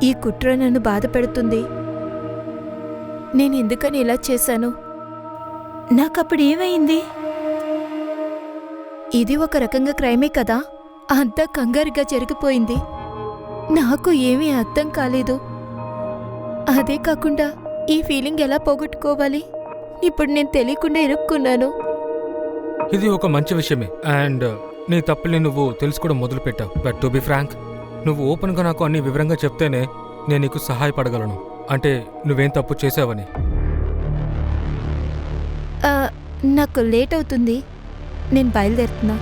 ఈ కుట్ర నన్ను బాధపెడుతుంది. నేనెందుకని ఇలా చేశాను? నాకప్పుడు ఏమైంది? ఇది ఒక రకంగా క్రైమే కదా. అంతా కంగారుగా జరిగిపోయింది. నాకు ఏమీ అర్థం కాలేదు. అదే కాకుండా ఈ ఫీలింగ్ ఎలా పోగొట్టుకోవాలి? ఇప్పుడు నేను తెలియకుండా ఇరుక్కున్నాను. ఇది ఒక మంచి విషయమే. అండ్ నీ తప్పుల్ని నువ్వు తెలుసుకోవడం మొదలుపెట్టావు. బట్ టు బి ఫ్రాంక్, నువ్వు ఓపెన్గా నాకు అన్ని వివరంగా చెప్తేనే నేను నీకు సహాయపడగలను. అంటే నువ్వేం తప్పు చేసావని. నాకు లేట్ అవుతుంది, నేను బయలుదేరుతున్నా.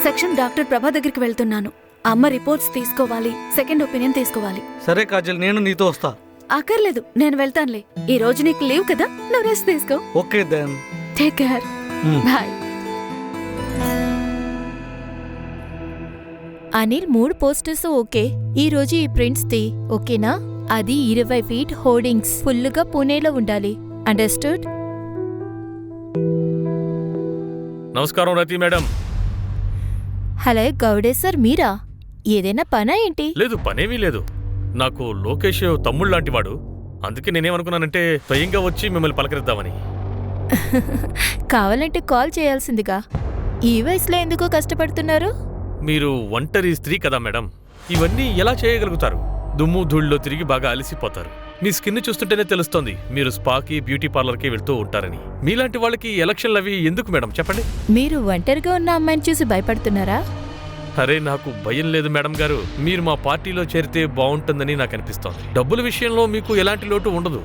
సెక్షన్ డాక్టర్ ప్రభా దగ్గరికి వెళ్తున్నాను. అమ్మ రిపోర్ట్స్ తీసుకోవాలి, సెకండ్ ఒపీనియన్ తీసుకోవాలి. సరే కాజల్, నేను నీతో వస్తా. అక్కర్లేదు, నేను వెళ్తానులే. ఈ రోజు నీకు లీవ్ కదా, నువ్వు రెస్ట్ తీసుకో. Okay then, take care, bye. Anil 3 posters okay. ఈరోజు ఈ ప్రింట్స్ది ఓకేనా? అది 20 ఫీట్ హోర్డింగ్స్ ఫుల్లుగా పూణేలో ఉండాలి. అండర్స్టూడ్? నమస్కారం రతి మేడం. హలో గౌడే సార్, మీరా? ఏదైనా పనా ఏంటి? లేదు, పనేమీ లేదు. నాకు లోకేష్ తమ్ముళ్ళు లాంటివాడు. అందుకే నేనేమనుకున్నానంటే స్వయంగా వచ్చి మిమ్మల్ని పలకరిద్దామని. కావాలంటే కాల్ చేయాల్సిందిగా. ఈ వయసులో ఎందుకో కష్టపడుతున్నారు? మీరు ఒంటరి స్త్రీ కదా మేడం, ఇవన్నీ ఎలా చేయగలుగుతారు? దుమ్ము ధూళ్ళలో తిరిగి బాగా అలసిపోతారు. మీ స్కిన్ చూస్తుంటేనే తెలుస్తోంది మీరు స్పాకి, బ్యూటీ పార్లర్కి వెళ్తూ ఉంటారని. మీలాంటి వాళ్ళకి ఎలక్షన్లు అవి ఎందుకు మేడం, చెప్పండి. మీరు ఒంటరిగా ఉన్న అమ్మాయిని చూసి భయపడుతున్నారా? అరే, నాకు భయం లేదు మేడం గారు. మీరు మా పార్టీలో చేరితే బాగుంటుందని నాకు అనిపిస్తోంది. డబ్బుల విషయంలో మీకు ఎలాంటి లోటు ఉండదు,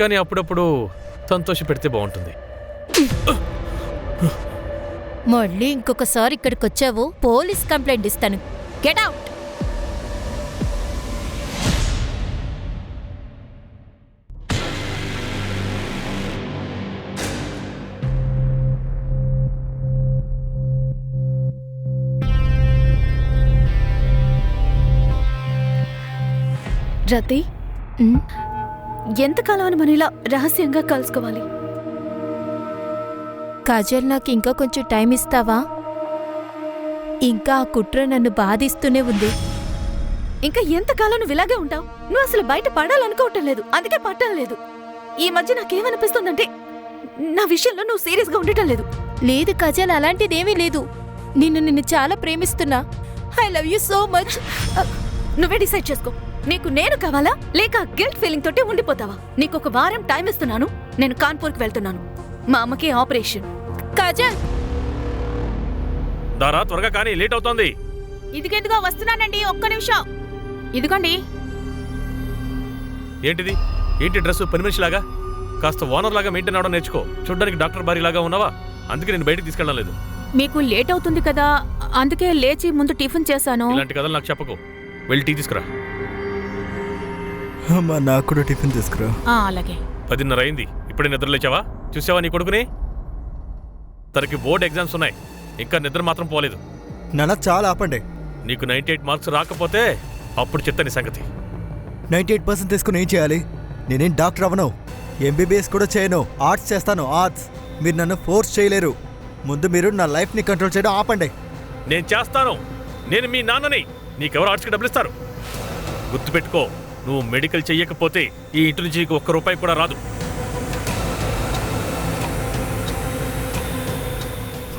కానీ అప్పుడప్పుడు సంతోష పెడితే బాగుంటుంది. మళ్ళీ ఇంకొకసారి ఇక్కడికి వచ్చావు, పోలీస్ కంప్లైంట్ ఇస్తాను. Get out. రతి, ఎంతకాలం అని మనం ఇలా రహస్యంగా కలుసుకోవాలి? కాజల్, నాకు ఇంకా కొంచెం టైం ఇస్తావా? ఇంకా ఆ కుట్ర నన్ను బాధిస్తూనే ఉంది. ఇంకా ఎంతకాలం నువ్వు ఇలాగే ఉంటావు? నువ్వు అసలు బయట పడాలనుకోవటం లేదు, అందుకే పట్టం లేదు. ఈ మధ్య నాకేమనిపిస్తుందంటే నా విషయంలో నువ్వు సీరియస్గా ఉండటం లేదు. లేదు కాజల్, అలాంటిదేమీ లేదు. నిన్ను చాలా ప్రేమిస్తున్నా. I love you so much. నువ్వే డిసైడ్ చేసుకో. నీకు నేను కావాలా, లేక గిల్ట్ ఫీలింగ్ తోటే ఉండిపోతావా? నీకు ఒక వారం టైం ఇస్తున్నాను. నేను కాన్పూర్కి వెళ్తున్నాను. మా అమ్మకి ఆపరేషన్. కాజల్, దారా త్వరగా కానీ, లేట్ అవుతోంది. ఇదిగెందుకో వస్తున్నానండి, ఒక్క నిమిషం. ఇదిగోండి. ఏంటిది? ఏంటి డ్రెస్ పని మనిషిలాగా? కాస్త ఓనర్ లాగా మెయింటైన్ అవడం నేర్చుకో. చూడ్డానికి డాక్టర్ బారీ లాగా ఉన్నావా? అందుకే నేను బయటికి తీసుకెళ్ళడం లేదు. మీకు లేట్ అవుతుంది కదా, అందుకే లేచి ముందు టిఫిన్ చేశాను. ఇలాంటి కథలు నాకు చెప్పకు. వెళ్ళి టీ తీసుకురా. అమ్మా, నాకు కూడా టిఫిన్ తీసుకురా. అలాగే. 10:30 అయింది. ఇప్పుడే నిద్ర లేచావా? చూసావా నీ కొడుకుని? తనకి బోర్డ్ ఎగ్జామ్స్ ఉన్నాయి, ఇంకా నిద్ర మాత్రం పోలేదు. నాన్న, చాలా ఆపండి. నీకు 98 మార్క్స్ రాకపోతే అప్పుడు చెప్తాను నీ సంగతి. 98% తీసుకుని ఏం చేయాలి? నేనేం డాక్టర్ అవ్వను, ఎంబీబీఎస్ కూడా చేయను. ఆర్ట్స్ చేస్తాను, ఆర్ట్స్. మీరు నన్ను ఫోర్స్ చేయలేరు. ముందు మీరు నా లైఫ్ని కంట్రోల్ చేయడం ఆపండి. నేను చేస్తాను. నేను మీ నాన్నని. నీకెవరు ఆర్ట్స్కి డబ్బులు ఇస్తారు? గుర్తుపెట్టుకో, నువ్వు మెడికల్ చెయ్యకపోతే ఈ ఇంటి నుంచి నీకు 1 రూపాయి కూడా రాదు.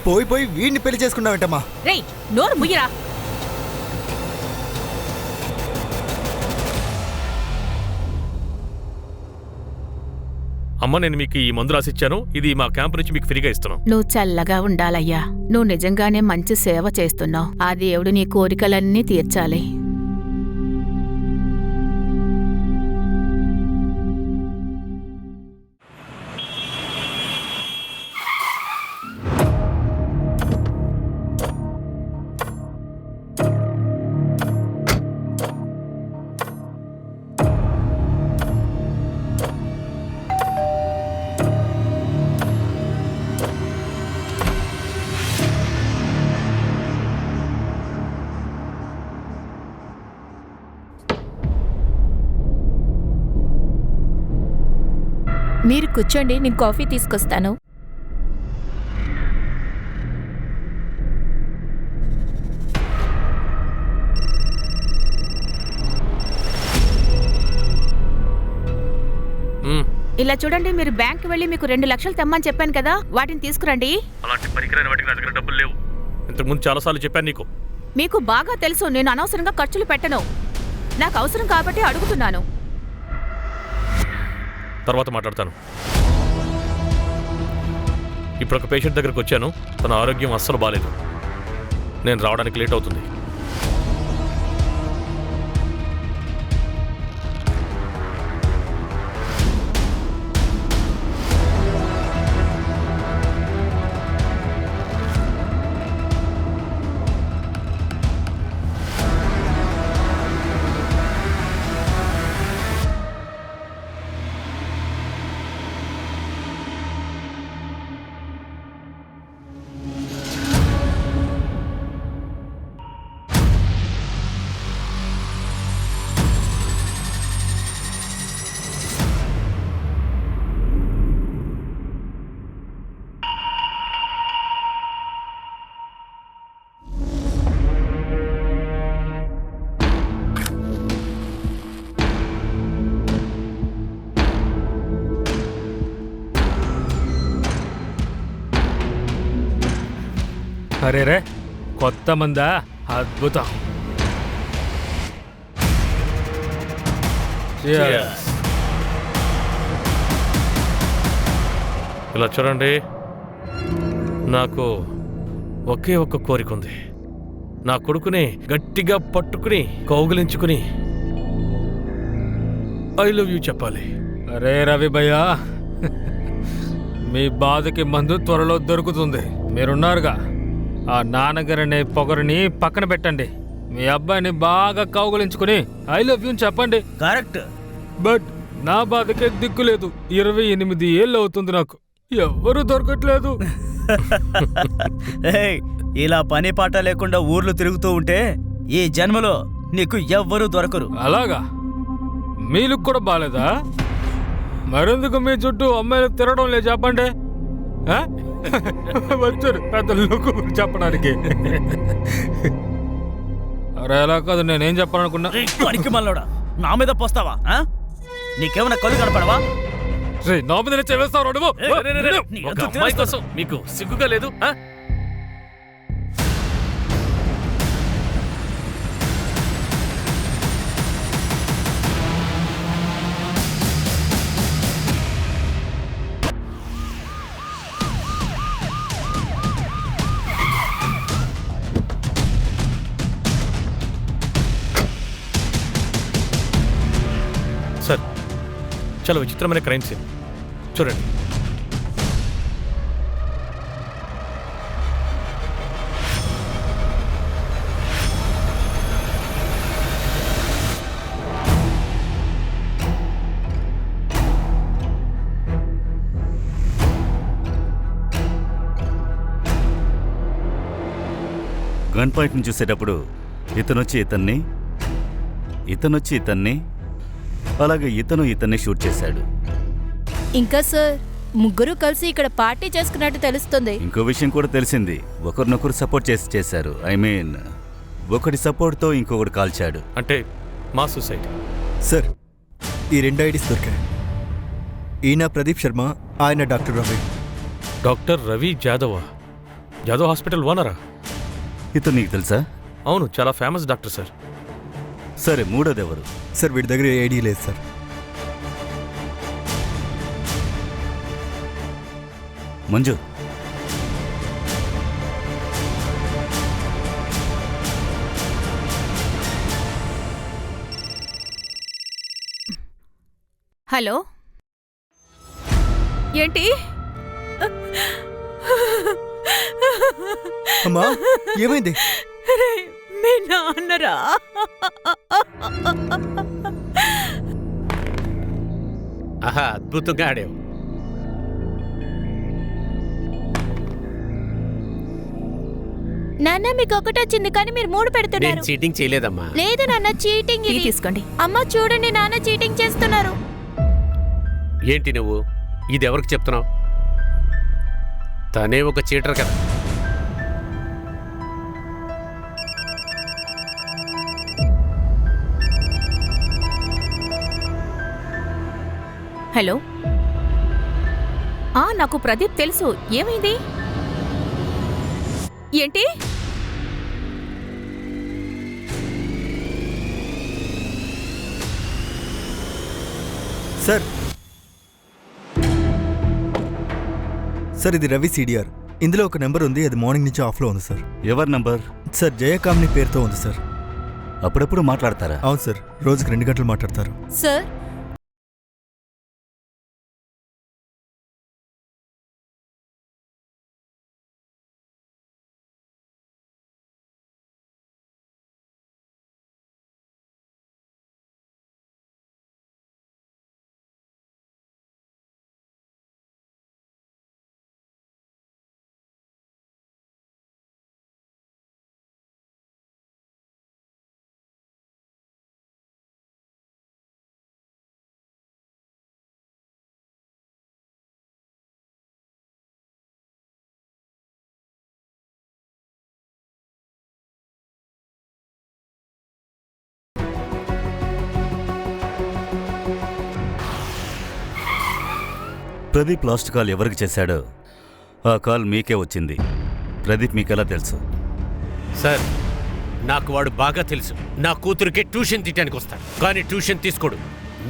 పోయి వీడిని పెళ్లి చేసుకున్నావేంటమ్మా? రేయ్, నోరు ముయ్యరా. అమ్మ, నేను మీకు ఈ మందు రాసిచ్చాను. ఇది మా క్యాంప్ నుంచి మీకు ఫ్రీగా ఇస్తున్నాం. నువ్వు చల్లగా ఉండాలయ్యా. నువ్వు నిజంగానే మంచి సేవ చేస్తున్నావు. ఆ దేవుడు నీ కోరికలన్నీ తీర్చాలి. మీరు కూర్చోండి, నేను కాఫీ తీసుకొస్తాను. ఇలా చూడండి, మీరు బ్యాంక్ వెళ్ళి మీకు 2 లక్షలు తెమ్మని చెప్పాను కదా, వాటిని తీసుకురండి. అలాంటి పనికిరాని వాటికి నా దగ్గర డబ్బులు లేవు. ఇంతకుముందు చాలాసార్లు చెప్పాను నీకు. మీకు బాగా తెలుసు నేను అనవసరంగా ఖర్చులు పెట్టను. నాకు అవసరం కాబట్టి అడుగుతున్నాను. తర్వాత మాట్లాడతాను. ఇప్పుడు ఒక పేషెంట్ దగ్గరకు వచ్చాను. తన ఆరోగ్యం అస్సలు బాలేదు. నేను రావడానికి లేట్ అవుతుంది. అరే రే, కొత్త మందా? అద్భుతం. Cheers. ఇలా చూడండి, నాకు ఒకే ఒక్క కోరిక ఉంది. నా కొడుకుని గట్టిగా పట్టుకుని కౌగిలించుకుని ఐ లవ్ యూ చెప్పాలి. అరే రవి భయ్యా, మీ బాధకి మందు త్వరలో దొరుకుతుంది. మీరున్నారుగా, ఆ నాన్నగారనే పొగరుని పక్కన పెట్టండి. మీ అబ్బాయిని బాగా కౌగులించుకుని ఐ లవ్ యూ చెప్పండి. కరెక్ట్. బట్ నా బాధకే దిక్కులేదు. 28 ఏళ్ళు అవుతుంది, నాకు ఎవ్వరూ దొరకట్లేదు. ఏయ్, ఇలా పని పాట లేకుండా ఊర్లు తిరుగుతూ ఉంటే ఈ జన్మలో నీకు ఎవ్వరూ దొరకరు. అలాగా? మీకు కూడా బాలేదా? మరెందుకు మీ చుట్టూ అమ్మాయిలు తిరగడం లేదు చెప్పండి. ఆ? వచ్చారు పెద్ద లుక్ చెప్పడానికి. అరే అలా కాదు, నేనేం చెప్పాలనుకున్నా. పనికి మళ్ళోడా, నా మీద పోస్తావా? నీకేమైనా కళ్ళు కనపడవా? నా మీద చేస్తావు నువ్వు? ఒక అమ్మాయి కోసం మీకు సిగ్గుగా లేదు? సార్, చాలా విచిత్రమైన క్రైమ్ సీన్ చూడండి. గన్ పాయింట్ని చూసేటప్పుడు ఇతనొచ్చి ఇతన్ని అలాగే ఇతన్ని షూట్ చేశాడు. ఇంకా సార్, ముగ్గురు కలిసి ఇక్కడ పార్టీ చేసుకున్నట్టు తెలుస్తుంది. ఇంకో విషయం కూడా తెలిసింది. ఒకరినొకరు సపోర్ట్ చేశారు. ఐ మీన్, ఒకటి సపోర్ట్తో ఇంకొకటి కాల్చాడు. అంటే మా సొసైటీ. సార్, ఈ 2 ఐడీస్ దొరికాయి. ఈయన ప్రదీప్ శర్మ, ఆయన డాక్టర్ రవి. డాక్టర్ రవి జాదవా? జాదవ్ హాస్పిటల్ ఓనరా? ఇతను నీకు తెలుసా? అవును, చాలా ఫేమస్ డాక్టర్ సార్. సరే, మూడోది ఎవరు? సార్, వీడి దగ్గర ఐడి లేదు సార్. మంజు. హలో, ఏంటి? అమ్మా, ఏమైంది? మీ నాన్నరా? ఆహా, అద్భుతంగా ఆడావు. నాన్న, మీకు ఒకటి వచ్చింది కానీ మీరు 3 పెడుతున్నారు. నేను చీటింగ్ చేయలేదమ్మా. లేదు నాన్న, చీటింగ్ ఇది. తీసుకోండి. అమ్మ చూడండి, నాన్న చీటింగ్ చేస్తున్నారు. ఏంటి నువ్వు ఇది ఎవరికి చెప్తున్నావు? తనే ఒక చీటర్ కదా. హలో. నాకు ప్రదీప్ తెలుసు. ఏమైంది? ఏంటి? సార్ సార్ ఇది రవి సిడిఆర్. ఇందులో ఒక నెంబర్ ఉంది, అది మార్నింగ్ నుంచి ఆఫ్లో ఉంది సార్. ఎవరి నంబర్? సార్ జయకామిని పేరుతో ఉంది సార్. అప్పుడప్పుడు మాట్లాడతారా? అవును సార్, రోజుకి 2 గంటలు మాట్లాడతారు. సార్ ప్రదీప్ లాస్ట్ కాల్ ఎవరికి చేశాడో ఆ కాల్ మీకే వచ్చింది. ప్రదీప్ మీకెలా తెలుసు? సార్, నాకు వాడు బాగా తెలుసు. నా కూతురికి ట్యూషన్ తీయడానికి వస్తాడు, కానీ ట్యూషన్ తీసుకోడు.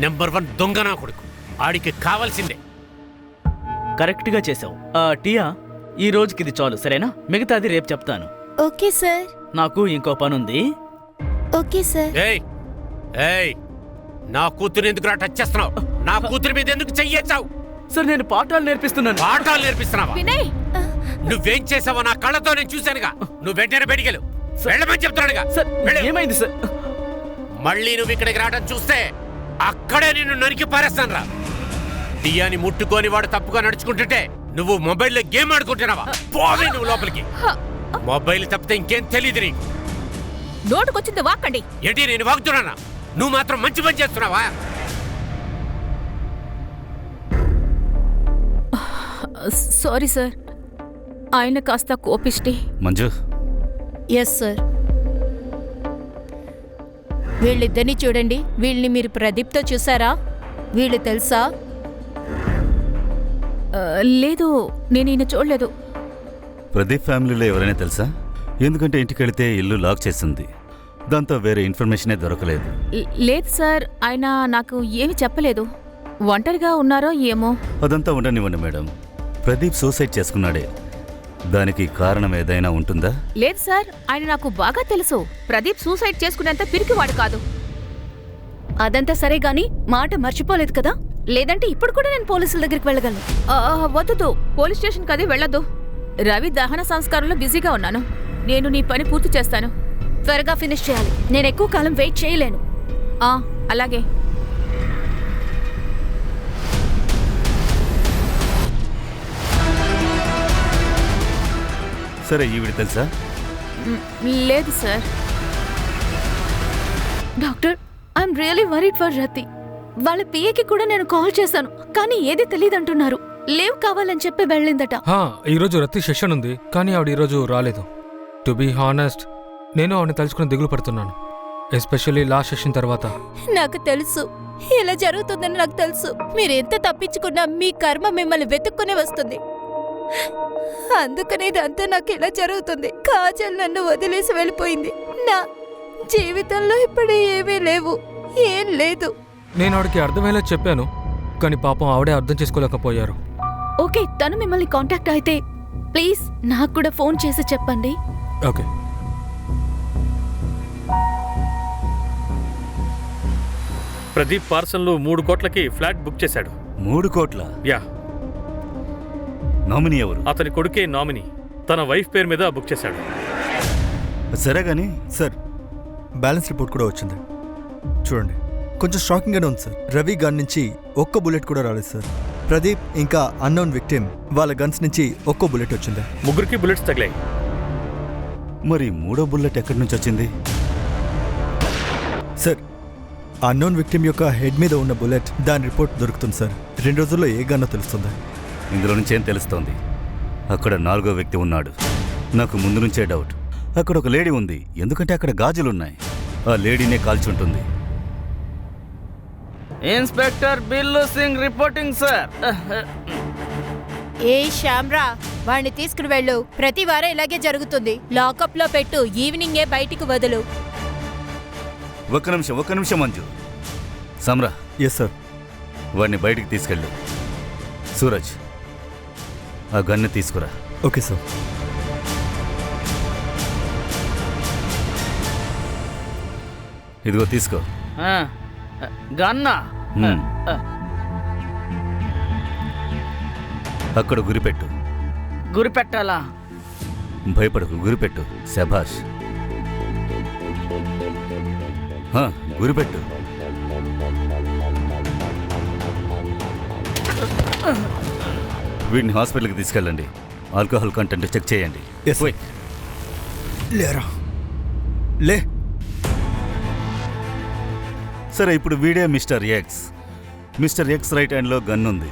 నెంబర్ 1 దొంగ నా కొడుకు. ఆడికి కావాల్సిందే. కరెక్ట్గా చేసావు. టియా, ఈ రోజుకి ఇది చాలు, సరేనా? మిగతాది రేపు చెప్తాను. Okay sir. నాకు ఇంకో పనుంది. Okay sir. ఏయ్ ఏయ్, నా కూతురు ఎందుకు టచ్ చేస్తున్నావు? నా కూతురి మీద ఎందుకు చెయ్యొచ్చావు? సార్, నేను పాఠాలు నేర్పిస్తున్నాను. పాఠాలు నేర్పిస్తున్నావా? వినయ్, నువ్వేం చేసావో నా కళ్ళతో నేను చూశానుగా. నువ్వు వెంటనే బయటికెళ్ళు. వెళ్ళమని చెప్తున్నాడుగా. సార్, వెళ్ళు. ఏమైంది సార్? మళ్ళీ నువ్వు ఇక్కడికి రావడం చూస్తే అక్కడే నిన్ను నరికి పారేస్తాను రా. దియాని ముట్టుకొని వాడు తప్పుగా నడుచుకుంటుంటే నువ్వు మొబైల్లో గేమ్ ఆడుకుంటున్నావా? పోవే నువ్వు లోపలికి. మొబైల్ తప్పితే ఇంకేం తెలియదు నీకు. నోటుకొచ్చింది వాక్కండి. ఏంటి నేను వాగుతున్నానా? నువ్వు మాత్రం మంచి పని చేస్తున్నావా? సారీ సార్, ఆయన కాస్త కోపిష్టి. Manju, yes sir. వీళ్ళిద్దరిని చూడండి. వీళ్ళని మీరు ప్రదీప్తో చూసారా? వీళ్ళు తెలుసా? లేదు, నేను ఈయన చూడలేదు. ప్రదీప్ ఫ్యామిలీలో ఎవరైనా తెలుసా? ఎందుకంటే ఇంటికి వెళితే ఇల్లు లాక్ చేసింది. దాంతో వేరే ఇన్ఫర్మేషనే దొరకలేదు. లేదు సార్, ఆయన నాకు ఏమి చెప్పలేదు. ఒంటరిగా ఉన్నారో ఏమో. అదంతా ఉండనివ్వండి మేడం. ప్రదీప్ సూసైడ్ చేసుకున్నాడే, దానికి కారణం ఏదైనా ఉంటుందా? లేదు సార్, ఆయన నాకు బాగా తెలుసు. ప్రదీప్ సూసైడ్ చేసుకునేంత పిరికివాడు కాదు. అదంతా సరే గాని మాట మర్చిపోలేదు కదా? లేదంటే ఇప్పుడు కూడా నేను పోలీసుల దగ్గరికి వెళ్ళగలను. వద్దు, పోలీస్ స్టేషన్కి అది వెళ్ళొద్దు. రవి దహన సంస్కారంలో బిజీగా ఉన్నాను. నేను నీ పని పూర్తి చేస్తాను. త్వరగా ఫినిష్ చేయాలి. నేను ఎక్కువ కాలం వెయిట్ చేయలేను. అలాగే. సరే, ఈవిడ తెలుసా? లేదు sir. Doctor, I'm really worried for రతి. వాళ్ళ పిఏకి కూడా నేను కాల్ చేశాను, కానీ ఏది తెలియదంటున్నారు. లీవ్ కావాలని చెప్పి వెళ్ళిందట. ఈరోజు రతి సెషన్ ఉంది, కానీ ఆవిడ ఈరోజు రాలేదు. టు బీ హానెస్ట్, నేను ఆవిడని తలుచుకుని దిగులు పడుతున్నాను, ఎస్పెషల్లీ లాస్ట్ సెషన్ తర్వాత. నాకు తెలుసు ఇలా జరుగుతుందని. నాకు తెలుసు మీరు ఎంత తప్పించుకున్నా మీ కర్మ మిమ్మల్ని వెతుక్కునే వస్తుంది. అందుకనే ఇదంతా నాకు ఇలా జరుగుతుంది. కాజల్ నన్ను వదిలేసి వెళ్ళిపోయింది. నా జీవితంలో ఇప్పుడు ఏమీ లేవు, ఏం లేదు. నేను ఆవిడకి అర్థమయ్యేలా చెప్పాను, కానీ పాపం ఆవిడే అర్థం చేసుకోలేకపోయారు. ఓకే, తను మిమ్మల్ని కాంటాక్ట్ అయితే ప్లీజ్ నాకు కూడా ఫోన్ చేసి చెప్పండి. ఓకే. ప్రదీప్ పార్సన్లో 3 కోట్లకి ఫ్లాట్ బుక్ చేశాడు. 3 కోట్ల? యా. నామినీ ఎవరు? అతని కొడుకే నామినీ. తన వైఫ్ పేరు మీద బుక్ చేశాడు. సరే గానీ సార్, బ్యాలెన్స్ రిపోర్ట్ కూడా వచ్చింది చూడండి. కొంచెం షాకింగ్గానే ఉంది సార్. రవి గన్ నుంచి ఒక్క బుల్లెట్ కూడా రాలేదు సార్. ప్రదీప్ ఇంకా అన్నోన్ విక్టిమ్ వాళ్ళ గన్స్ నుంచి ఒక్కో బుల్లెట్ వచ్చింది. ముగ్గురికి బుల్లెట్స్ తగిలాయి. మరి 3వ బుల్లెట్ ఎక్కడి నుంచి వచ్చింది? సార్, అన్నోన్ విక్టిమ్ యొక్క హెడ్ మీద ఉన్న బుల్లెట్ దాని రిపోర్ట్ దొరుకుతుంది సార్. 2 రోజుల్లో ఏ గన్నో తెలుస్తుంది. ఇందులో నుంచి ఏం తెలుస్తోంది? అక్కడ 4వ వ్యక్తి ఉన్నాడు. నాకు ముందు నుంచే డౌట్. అక్కడ ఒక లేడీ ఉంది, ఎందుకంటే అక్కడ గాజులున్నాయి. ఆ లేడీనే కాల్చుంటుంది. Inspector Billu Singh reporting sir. ఏ శ్యామ్రా, వాడిని తీసుకుని వెళ్ళు. ప్రతి వారం ఇలాగే జరుగుతుంది. లాకప్ లో పెట్టు, ఈవినింగే బయటికి వదులు. ఒక్క నిమిషం మంజు. సమ్రా, yes sir. వాడిని బయటికి తీసుకెళ్ళు. సూరజ్, ఆ గన్ను తీసుకురా. Okay sir. ఇదిగో తీసుకో. గన్నా హ్మ్. అక్కడ గురిపెట్టు. గురి పెట్టాలా? భయపడకు, గురిపెట్టు. శభాష్. గురిపెట్టు. వీడిని హాస్పిటల్కి తీసుకెళ్ళండి. ఆల్కహాల్ కంటెంట్ చెక్ చేయండి. ఎస్. లేరా లే. సరే, ఇప్పుడు వీడే mister X. Mister X right హ్యాండ్లో గన్ ఉంది.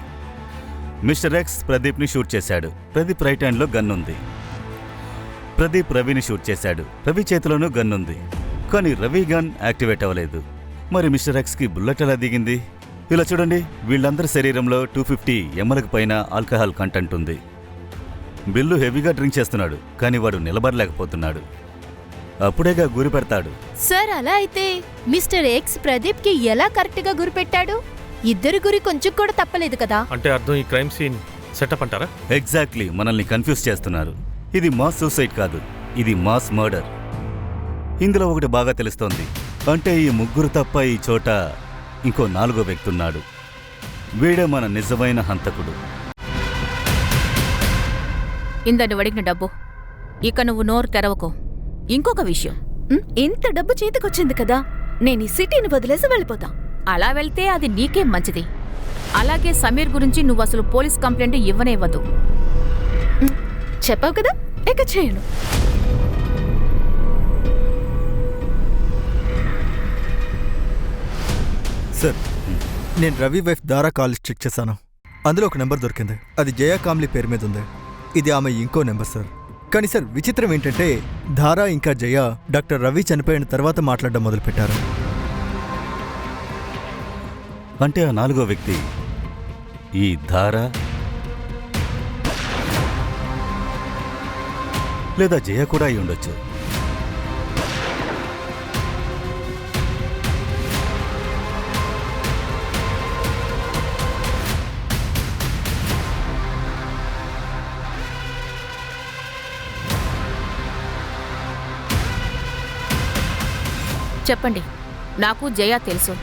మిస్టర్ ఎక్స్ ప్రదీప్ని షూట్ చేశాడు. ప్రదీప్ రైట్ హ్యాండ్లో గన్ ఉంది. ప్రదీప్ రవిని షూట్ చేశాడు. రవి చేతిలోనూ గన్ ఉంది. కానీ రవి గన్ యాక్టివేట్ అవ్వలేదు. మరి మిస్టర్ ఎక్స్కి బుల్లెట్ ఎలా దిగింది? ఇలా చూడండి, వీళ్ళందరి శరీరంలో 250 ml పైన ఆల్కహాల్ కంటెంట్ ఉంది. బిల్లు హెవీగా డ్రింక్ చేస్తున్నాడు, కానీ వాడు నిలబడలేకపోతున్నాడు. అప్పుడేగా గురి పెడతాడు. సార్, అలా అయితే మిస్టర్ ఎక్స్ ప్రదీప్ కి ఎలా కరెక్ట్ గా గురి పెట్టాడు? ఇద్దరి గురి కొంచెం కూడా తప్పలేదు కదా. అంటే అర్థం ఈ క్రైమ్ సీన్ సెటప్ అంటారా? ఎగ్జాక్ట్లీ, మనల్ని కన్ఫ్యూజ్ చేస్తున్నారు. ఇది మాస్ సూసైడ్ కాదు, ఇది మాస్ మర్డర్. ఇందులో ఒకటి బాగా తెలుస్తోంది. అంటే ఈ ముగ్గురు తప్ప ఈ చోట ఇంకో 4వ వ్యక్తి ఉన్నాడు. వీడే మన నిజమైన హంతకుడు. ఇందని అడిగిన డబ్బు ఇక నువ్వు నోరు తెరవకో. ఇంకొక విషయం, ఇంత డబ్బు చేతికొచ్చింది కదా, నేను ఈ సిటీని వదిలేసి వెళ్ళిపోతా. అలా వెళ్తే అది నీకేం మంచిది. అలాగే సమీర్ గురించి నువ్వు అసలు పోలీస్ కంప్లైంట్ ఇవ్వనేవ్వదు. చెప్పావు కదా, ఇక చేయను. సార్, నేను రవి వైఫ్ దారా కాల్ చెక్ చేశాను. అందులో ఒక నెంబర్ దొరికింది. అది జయా కామ్లీ పేరు మీద ఉంది. ఇది ఆమె ఇంకో నెంబర్ సార్. కానీ సార్, విచిత్రం ఏంటంటే ధారా ఇంకా జయ డాక్టర్ రవి చనిపోయిన తర్వాత మాట్లాడడం మొదలుపెట్టారు. అంటే ఆ 4వ వ్యక్తి ఈ ధారా లేదా జయ కూడా అయి ఉండొచ్చు. చెప్పండి. నాకు జయ తెలుసు.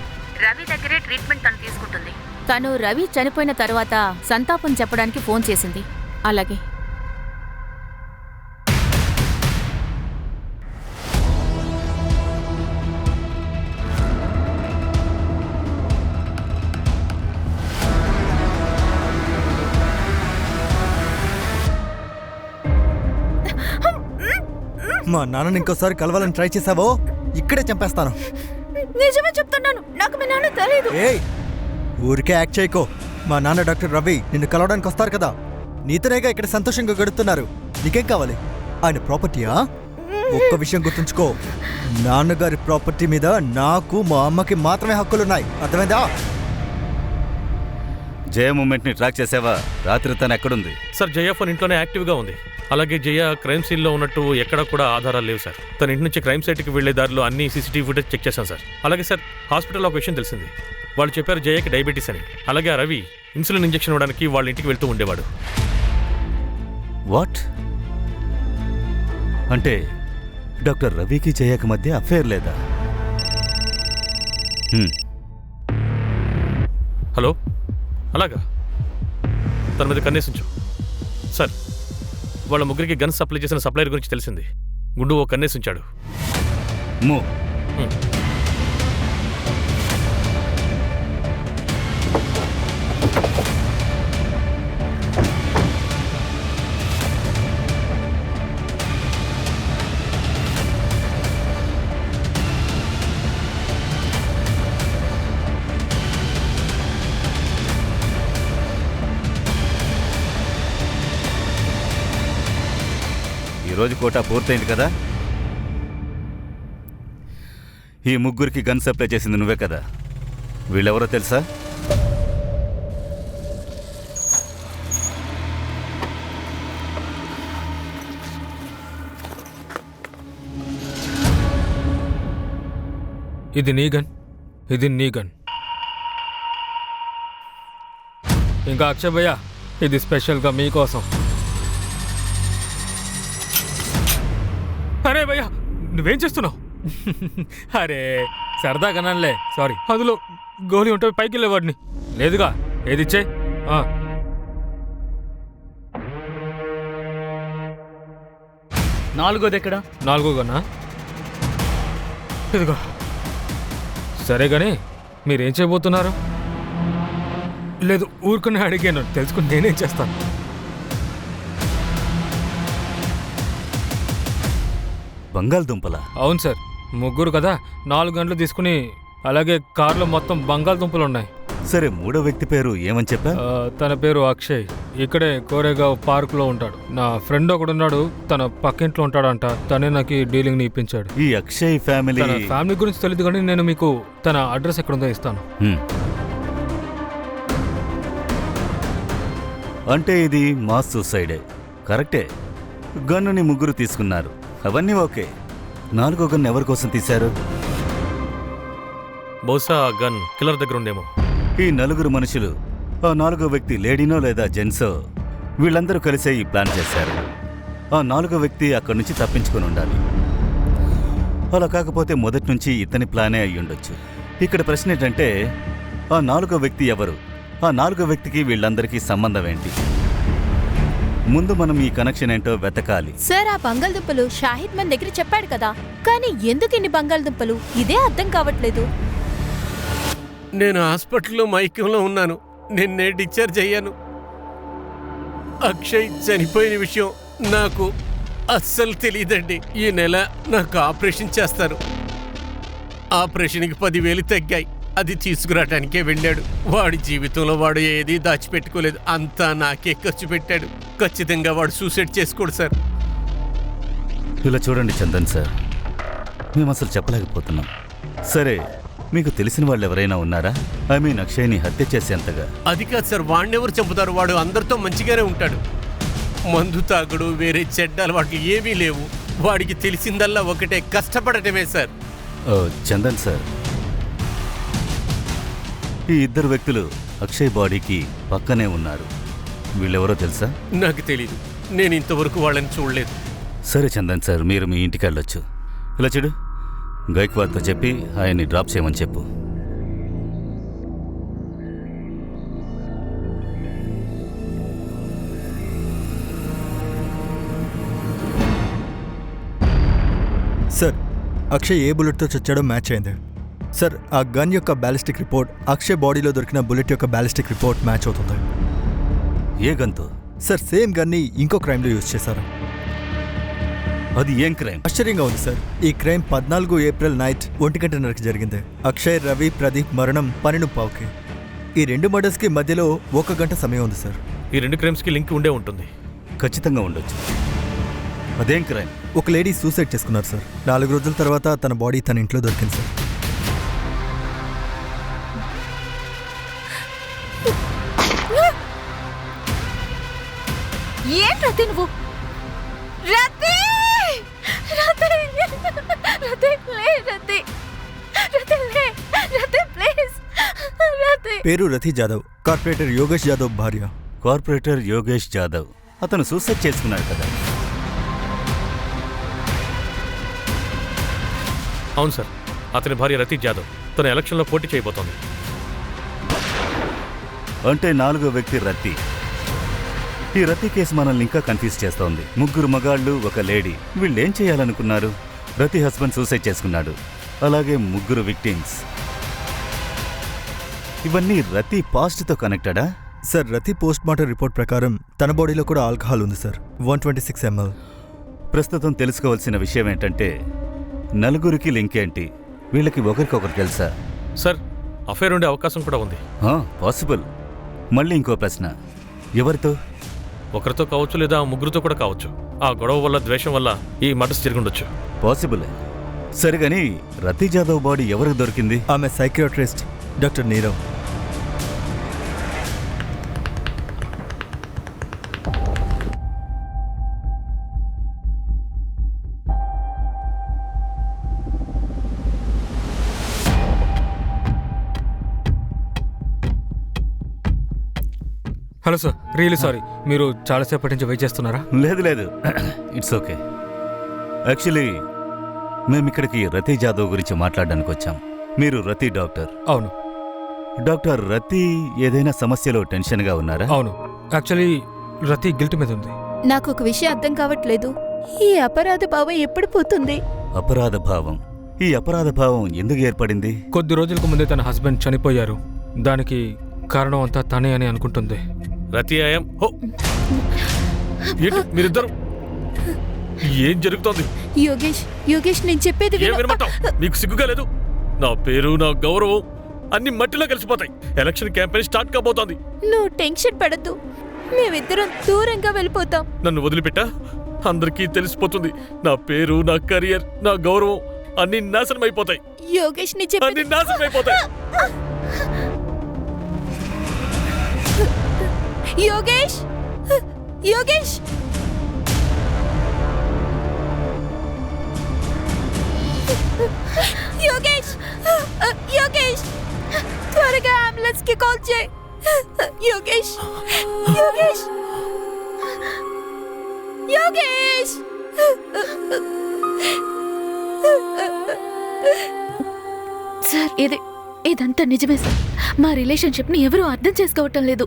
రవి దగ్గరే ట్రీట్మెంట్ తను తీసుకుంటుంది. తను రవి చనిపోయిన తర్వాత సంతాపం చెప్పడానికి ఫోన్ చేసింది. అలాగే మా నాన్నని ఇంకోసారి కలవాలని ట్రై చేసావో ఇక్కడే చంపేస్తాను. నిజమే చెప్తున్నాను, నాకు మీ నాన్న తెలియదు. ఏయ్, ఊరికే యాక్ట్ చేయకో. మా నాన్న డాక్టర్ రవి నిన్ను కలవడానికి వస్తారు కదా, నీతనేగా ఇక్కడ సంతోషంగా గడుపుతున్నారు. నీకేం కావాలి? ఆయన ప్రాపర్టీయా? ఒక్క విషయం గుర్తుంచుకో, నాన్నగారి ప్రాపర్టీ మీద నాకు మా అమ్మకి మాత్రమే హక్కులున్నాయి. అర్థమైందా? జయ మూమెంట్ని ట్రాక్ చేసావా? రాత్రి తను ఎక్కడుంది? సార్, జయ ఫోన్ ఇంట్లోనే యాక్టివ్గా ఉంది. అలాగే జయ క్రైమ్ సీన్లో ఉన్నట్టు ఎక్కడా కూడా ఆధారాలు లేవు సార్. తన ఇంటి నుంచి క్రైమ్ సైట్కి వెళ్లే దారిలో అన్ని సీసీటీవీ ఫుటేజ్ చెక్ చేశాం సార్. అలాగే సార్, హాస్పిటల్లో ఒక విషయం తెలిసింది. వాళ్ళు చెప్పారు జయకి డయాబెటీస్ అని. అలాగే ఆ రవి ఇన్సులిన్ ఇంజెక్షన్ ఇవ్వడానికి వాళ్ళ ఇంటికి వెళ్తూ ఉండేవాడు. వాట్? అంటే డాక్టర్ రవికి జయకి మధ్య అఫేర్ లేదా? హలో, అలాగా? తన మీద కన్నేసించు సార్. వాళ్ళ ముగ్గురికి గన్స్ సప్లై చేసిన సప్లైర్ గురించి తెలిసింది. గుండు ఓ కన్నేసించాడు. మూవ్. ఈరోజు కోటా పూర్తయింది కదా? ఈ ముగ్గురికి గన్ సప్లై చేసింది నువ్వే కదా? వీళ్ళెవరో తెలుసా? ఇది నీ గన్, ఇది నీ గన్. ఇంకా అక్షయ్ భయ్యా, ఇది స్పెషల్గా మీకోసం. అరే భయ్యా, నువ్వేం చేస్తున్నావు? అరే సరదాగానలే, సారీ. అందులో గోలీ ఉంటే పైకి వెళ్ళేవాడిని. లేదుగా, ఏదిచ్చే. నాలుగోది ఎక్కడ? 4వ గన్నా? ఇదిగో. సరే కానీ మీరేం చేయబోతున్నారు? లేదు, ఊరుకుని అడిగాను, తెలుసుకుని నేనేం చేస్తాను. బంగాళదుంపల? అవును సార్, ముగ్గురు కదా, 4 గంటలు తీసుకుని, అలాగే కార్లో మొత్తం బంగాళదుంపలు ఉన్నాయి. సరే, మూడో వ్యక్తి పేరు ఏమని చెప్పా? తన పేరు అక్షయ్. ఇక్కడే కోరేగావ్ పార్క్లో ఉంటాడు. నా ఫ్రెండ్ ఒకడున్నాడు, తన పక్కింట్లో ఉంటాడంట. తనే నాకు ఈ డీలింగ్ని ఇప్పించాడు. ఈ అక్షయ్ ఫ్యామిలీ? తన ఫ్యామిలీ గురించి తెలియదు, కానీ నేను మీకు తన అడ్రస్ ఎక్కడుందో ఇస్తాను. అంటే ఇది మాస్ సూసైడే, కరెక్టే. గన్నుని ముగ్గురు తీసుకున్నారు, అవన్నీ ఓకే. 4వ గన్ ఎవరి కోసం తీశారు? బహుశా ఆ గన్ కిల్లర్ దగ్గర ఉందేమో. ఈ 4 మనుషులు, ఆ 4వ వ్యక్తి లేడీనో లేదా జెంట్సో, వీళ్ళందరూ కలిసే ఈ ప్లాన్ చేశారు. ఆ 4వ వ్యక్తి అక్కడి నుంచి తప్పించుకొని ఉండాలి. అలా కాకపోతే మొదటి నుంచి ఇతని ప్లానే అయి ఉండొచ్చు. ఇక్కడ ప్రశ్న ఏంటంటే, ఆ 4వ వ్యక్తి ఎవరు? ఆ 4వ వ్యక్తికి వీళ్ళందరికీ సంబంధం ఏంటి? ముందు మనం ఈ కనెక్షన్ ఏంటో వెతకాలి. సార్, ఆ బంగాళదుంపలు షాహిద్ మన దగ్గర చెప్పాడు కదా, కానీ ఎందుకు ఇన్ని బంగాళదుంపలు? ఇదే అర్థం కావట్లేదు. నేను హాస్పిటల్లో మైకంలో ఉన్నాను. నిన్నే డిశ్చార్జ్ అయ్యాను. అక్షయ్ చనిపోయిన విషయం నాకు అస్సలు తెలియదండి. ఈ నెల నాకు ఆపరేషన్ చేస్తారు. ఆపరేషన్కి 10,000 తగ్గాయి. అది తీసుకురావడానికే వెళ్ళాడు. వాడి జీవితంలో వాడు ఏదీ దాచిపెట్టుకోలేదు, అంతా నాకే ఖర్చు పెట్టాడు. ఖచ్చితంగా వాడు సూసైడ్ చేసుకోడు సార్. ఇలా చూడండి చందన్ సార్, మేము అసలు చెప్పలేకపోతున్నాం. సరే, మీకు తెలిసిన వాళ్ళు ఎవరైనా ఉన్నారా? ఐ మీన్ అక్షయ్ని హత్య చేసేంతగా? అది కాదు సార్, వాడినెవరు చంపుతారు? వాడు అందరితో మంచిగానే ఉంటాడు. మందు తాగుడు, వేరే చెడ్డ అలవాట్లు ఏమీ లేవు. వాడికి తెలిసిందల్లా ఒకటే, కష్టపడటమే సార్. చందన్ సార్, ఈ 2 వ్యక్తులు అక్షయ్ బాడీకి పక్కనే ఉన్నారు. వీళ్ళెవరో తెలుసా? నాకు తెలీదు, నేను ఇంతవరకు వాళ్ళని చూడలేదు. సరే చందన్ సార్, మీరు మీ ఇంటికి వెళ్ళొచ్చు. ఇలా చూడు, గైక్వాడ్తో చెప్పి ఆయన్ని డ్రాప్ చేయమని చెప్పు. సార్, అక్షయ్ ఏ బుల్లెట్తో చచ్చాడో మ్యాచ్ అయింది. సార్, ఆ గన్ యొక్క బ్యాలిస్టిక్ రిపోర్ట్ అక్షయ్ బాడీలో దొరికిన బుల్లెట్ యొక్క బ్యాలిస్టిక్ రిపోర్ట్ మ్యాచ్ అవుతుంది. ఏ గన్తో? సార్, సేమ్ గన్ని ఇంకో క్రైమ్లో యూజ్ చేశారు. అది ఏం క్రైమ్? ఆశ్చర్యంగా ఉంది సార్. ఈ క్రైమ్ 14 ఏప్రిల్ నైట్ 1:30కి జరిగింది. అక్షయ్, రవి, ప్రదీప్ మరణం 12:15కి. ఈ 2 మర్డర్స్కి మధ్యలో 1 గంట సమయం ఉంది సార్. ఈ 2 క్రైమ్స్కి లింక్ ఉండే ఉంటుంది. ఖచ్చితంగా ఉండొచ్చు. అదేం క్రైమ్? ఒక లేడీ సూసైడ్ చేసుకున్నారు సార్. 4 రోజుల తర్వాత తన బాడీ తన ఇంట్లో దొరికింది సార్. ఏం రతి నువ్వు? రతి! రతి! రతి, లే రతి! రతి, లే! రతి, ప్లీజ్! రతి! పేరు రతి జాదవ్, కార్పొరేటర్ యోగేష్ జాదవ్ భార్య. కార్పొరేటర్ యోగేష్ జాదవ్ అతను సూసైడ్ చేసుకున్నాడు కదా? అవును సార్, అతని భార్య రతి జాదవ్ తన ఎలక్షన్లో పోటీ చేయబోతోంది. అంటే 4వ వ్యక్తి రతి. ఈ రతి కేసు మనల్ని ఇంకా కన్ఫ్యూజ్ చేస్తోంది. 3 మగాళ్ళు, 1 లేడీ. వీళ్ళేం చేయాలనుకున్నారు? రతి హస్బెండ్ సూసైడ్ చేసుకున్నాడు, అలాగే 3 విక్టిమ్స్. ఇవన్నీ రతి పాస్ట్తో కనెక్టెడా? సార్, రతి పోస్ట్ మార్టం రిపోర్ట్ ప్రకారం తన బాడీలో కూడా ఆల్కహాల్ ఉంది సార్, 126 ml. ప్రస్తుతం తెలుసుకోవాల్సిన విషయం ఏంటంటే, 4కి లింక్ ఏంటి? వీళ్ళకి ఒకరికొకరు తెలుసా? సార్, అఫైర్ ఉండే అవకాశం కూడా ఉంది. పాసిబుల్. మళ్ళీ ఇంకో ప్రశ్న, ఎవరితో? ఒకరితో కావచ్చు, లేదా 3 కూడా కావచ్చు. ఆ గొడవ వల్ల ద్వేషం వల్ల ఈ మర్డర్స్ జరుగుండొచ్చు. పాసిబుల్. సరిగాని రతి జాదవ్ బాడీ ఎవరికి దొరికింది? ఆమె psychiatrist doctor Nirav. Hello sir, really sorry. మీరు చాలాసేపటి నుంచి వెయిట్ చేస్తున్నారా? లేదు లేదు, ఇట్స్ ఓకే. యాక్చువల్లీ మేము ఇక్కడికి రతి జాదవ్ గురించి మాట్లాడడానికి వచ్చాం. మీరు రతి డాక్టర్? అవును. డాక్టర్, రతి ఏదైనా సమస్యలో టెన్షన్గా ఉన్నారా? అవును. యాక్చువల్లీ రతి గిల్ట్ మీద ఉంది. నాకు ఒక విషయం అర్థం కావట్లేదు. ఈ అపరాధ భావం ఎప్పుడు పోతుంది? అపరాధ భావం? ఈ అపరాధ భావం ఎందుకు ఏర్పడింది? కొద్ది రోజులకు ముందే తన హస్బెండ్ చనిపోయారు. దానికి కారణం అంతా తనే అని అనుకుంటుంది. రతి ఆయం హో. ఏంటి మీరిద్దరు? ఏం జరుగుతోంది? యోగేష్, యోగేష్ నేను చెప్పేది ఏం విను. వినమంటావు? నీకు సిగ్గుగా లేదు? నా పేరు, నా గౌరవం అన్ని మట్టిలో కలిసిపోతాయి. ఎలక్షన్ క్యాంపెయిన్ స్టార్ట్ కాబోతోంది. నువ్వు టెన్షన్ పడద్దు. మేమిద్దరం దూరంగా వెళ్ళిపోతాం. నన్ను వదిలిపెట్టా? అందరికీ తెలిసిపోతుంది. నా పేరు, నా కెరియర్, నా గౌరవం అన్ని నాశనం అయిపోతాయి. యోగేష్ నీ అన్ని చెప్పేది నాశనం అయిపోతాయి. యోగేష్, యోగేష్, యోగేష్, యోగేష్, త్వరగా అంబులెన్స్ కి కాల్ చేయి. యోగేష్, యోగేష్, యోగేష్. సార్, ఇదంతా నిజమే సార్. మా రిలేషన్షిప్ ని ఎవరూ అర్థం చేసుకోవటం లేదు.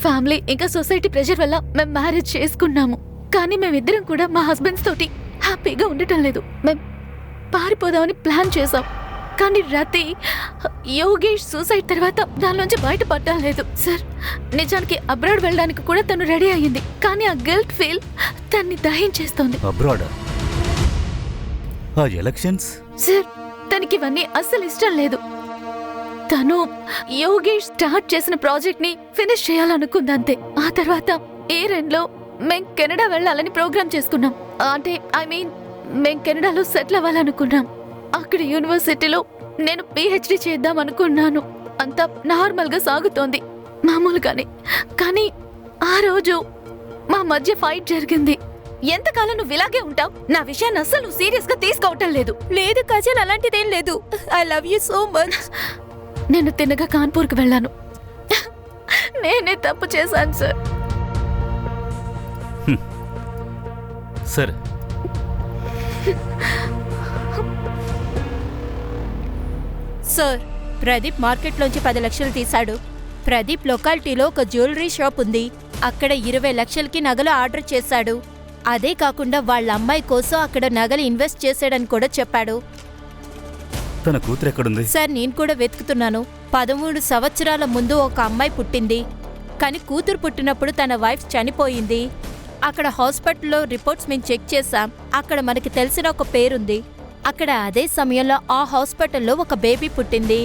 ఫ్యామిలీ ఇంకా సొసైటీ ప్రెషర్ వల్ల మేము మ్యారేజ్ చేసుకున్నాము. కానీ మేమిద్దరం కూడా మా హస్బెండ్స్ తోటి హ్యాపీగా ఉండటం లేదు. మేం పారిపోదామని ప్లాన్ చేసాం. కానీ రతి, యోగేష్ సూసైడ్ తర్వాత దానిలోంచి బయటపడటం లేదు సార్. నిజానికి అబ్రాడ్ వెళ్ళడానికి కూడా తను రెడీ అయ్యింది. కానీ ఆ గిల్ట్ ఫీల్ తన్ని దహించేస్తోంది. అబ్రాడ్? ఆ ఎలక్షన్స్? సార్, తనకి ఇవన్నీ అస్సలు ఇష్టం లేదు. తను యోగేష్ స్టార్ట్ చేసిన ప్రాజెక్ట్ ని ఫినిష్ చేయాలనుకుందంతే. ఆ తర్వాత లో మేం కెనడా వెళ్ళాలని ప్రోగ్రామ్ చేసుకున్నాం. అంటే మేం కెనడాలో సెటిల్ అవ్వాలనుకున్నాం. అక్కడ యూనివర్సిటీలో నేను పిహెచ్డి చేద్దాం అనుకున్నాను. అంతా నార్మల్ గా సాగుతోంది, మామూలుగానే. కానీ ఆ రోజు మా మధ్య ఫైట్ జరిగింది. ఎంతకాలం నువ్వు ఇలాగే ఉంటావు? నా విషయాన్ని అస్సలు నువ్వు సీరియస్ గా తీసుకోవటం లేదు. లేదు కాజల్, అలాంటిదేం లేదు. I love you so much. నేను తిన్నగా కాన్పూర్కి వెళ్ళాను. నేనే తప్పు చేశాను సార్. సరే, సార్, ప్రదీప్ మార్కెట్లోంచి 10 లక్షలు తీశాడు. ప్రదీప్ లొకాలిటీలో ఒక జ్యువెలరీ షాప్ ఉంది. అక్కడ 20 లక్షలకి నగలు ఆర్డర్ చేశాడు. అదే కాకుండా వాళ్ళ అమ్మాయి కోసం అక్కడ నగలు ఇన్వెస్ట్ చేశాడని కూడా చెప్పాడు. తన కూతురు ఎక్కడుంది? సార్, నేను కూడా వెతుకుతున్నాను. 13 సంవత్సరాల ముందు ఒక అమ్మాయి పుట్టింది. కానీ కూతురు పుట్టినప్పుడు తన వైఫ్ చనిపోయింది. అక్కడ హాస్పిటల్లో రిపోర్ట్స్ మేము చెక్ చేశాం. అక్కడ మనకి తెలిసిన ఒక పేరుంది. అక్కడ అదే సమయంలో ఆ హాస్పిటల్లో ఒక బేబీ పుట్టింది.